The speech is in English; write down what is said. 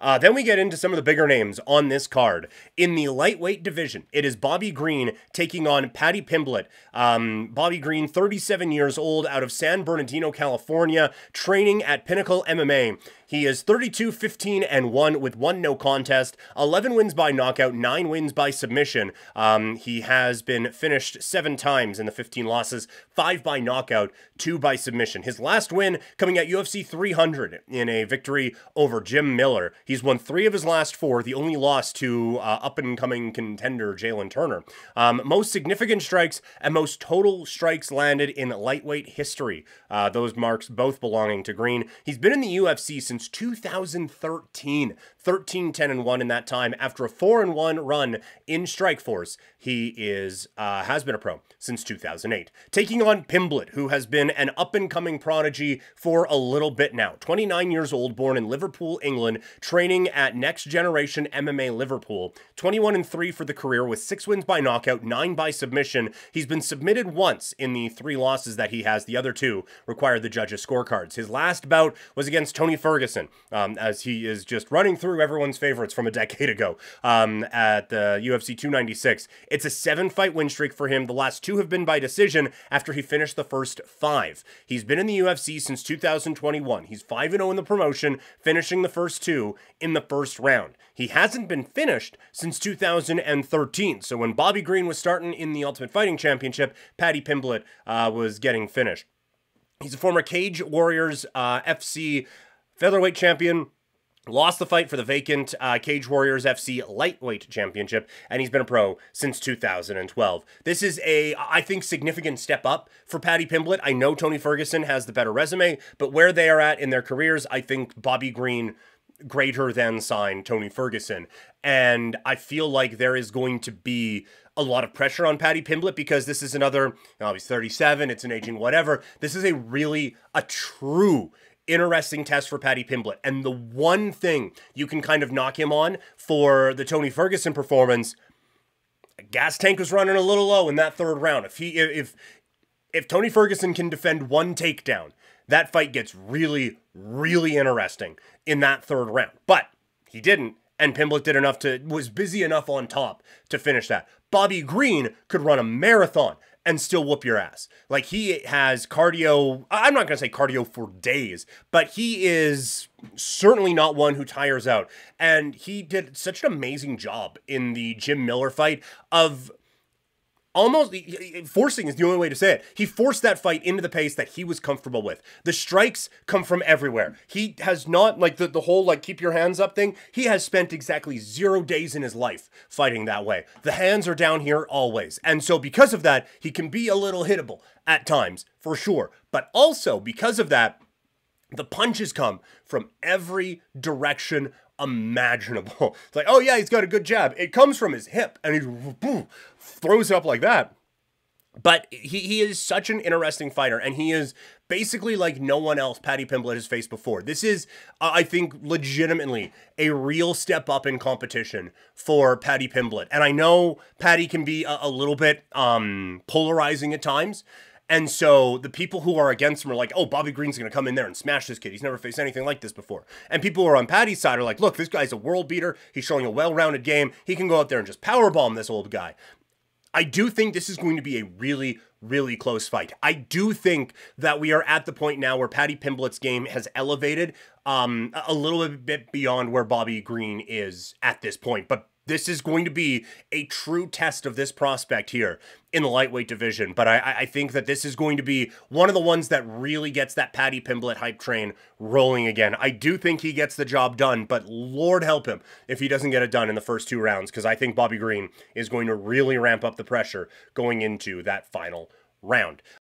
Then we get into some of the bigger names on this card. In the lightweight division, it is Bobby Green taking on Paddy Pimblett. Bobby Green, 37 years old, out of San Bernardino, California, training at Pinnacle MMA. He is 32-15-1 with 1 no contest, 11 wins by knockout, 9 wins by submission. He has been finished 7 times in the 15 losses, 5 by knockout, 2 by submission. His last win coming at UFC 300 in a victory over Jim Miller. He's won 3 of his last 4, the only loss to up-and-coming contender Jalen Turner. Most significant strikes and most total strikes landed in lightweight history. Those marks both belonging to Green. He's been in the UFC since 2013, 13-10-1 in that time. After a 4-1 run in Strikeforce, he has been a pro since 2008. Taking on Pimblett, who has been an up-and-coming prodigy for a little bit now. 29 years old, born in Liverpool, England, training at Next Generation MMA Liverpool. 21-3 for the career with 6 wins by knockout, 9 by submission. He's been submitted once in the 3 losses that he has. The other 2 required the judges' scorecards. His last bout was against Tony Ferguson, as he is just running through everyone's favorites from a decade ago at the UFC 296. It's a 7-fight win streak for him. The last 2 have been by decision after he finished the first 5. He's been in the UFC since 2021. He's 5-0 in the promotion, finishing the first 2 in the first round. He hasn't been finished since 2013. So when Bobby Green was starting in the Ultimate Fighting Championship, Paddy Pimblett was getting finished. He's a former Cage Warriors FC featherweight champion, lost the fight for the vacant Cage Warriors FC lightweight championship, and he's been a pro since 2012. This is I think, significant step up for Paddy Pimblett. I know Tony Ferguson has the better resume, but where they are at in their careers, I think Bobby Green greater than sign Tony Ferguson. And I feel like there is going to be a lot of pressure on Paddy Pimblett because this is another, he's 37, it's an aging whatever. This is a true interesting test for Paddy Pimblett. And the one thing you can kind of knock him on for the Tony Ferguson performance, gas tank was running a little low in that 3rd round. If Tony Ferguson can defend 1 takedown, that fight gets really, really interesting in that 3rd round. But he didn't, and Pimblett was busy enough on top to finish that. Bobby Green could run a marathon and still whoop your ass. Like, he has cardio, I'm not going to say cardio for days, but he is certainly not one who tires out. And he did such an amazing job in the Jim Miller fight of almost forcing is the only way to say it. He forced that fight into the pace that he was comfortable with. The strikes come from everywhere. He has not, like the whole keep your hands up thing, he has spent exactly 0 days in his life fighting that way. The hands are down here always. And so because of that, he can be a little hittable at times, for sure. But also because of that, the punches come from every direction imaginable. It's like, oh yeah, he's got a good jab. It comes from his hip, and he boom, throws it up like that. But he is such an interesting fighter, and he is basically like no one else Paddy Pimblett has faced before. This is, I think, legitimately a real step up in competition for Paddy Pimblett. And I know Paddy can be a little bit polarizing at times. And so the people who are against him are like, oh, Bobby Green's going to come in there and smash this kid. He's never faced anything like this before. And people who are on Paddy's side are like, look, this guy's a world beater. He's showing a well-rounded game. He can go out there and just powerbomb this old guy. I do think this is going to be a really, really close fight. I do think that we are at the point now where Paddy Pimblett's game has elevated a little bit beyond where Bobby Green is at this point. But this is going to be a true test of this prospect here in the lightweight division. But I think that this is going to be one of the ones that really gets that Paddy Pimblett hype train rolling again. I do think he gets the job done, but Lord help him if he doesn't get it done in the first 2 rounds, because I think Bobby Green is going to really ramp up the pressure going into that final round.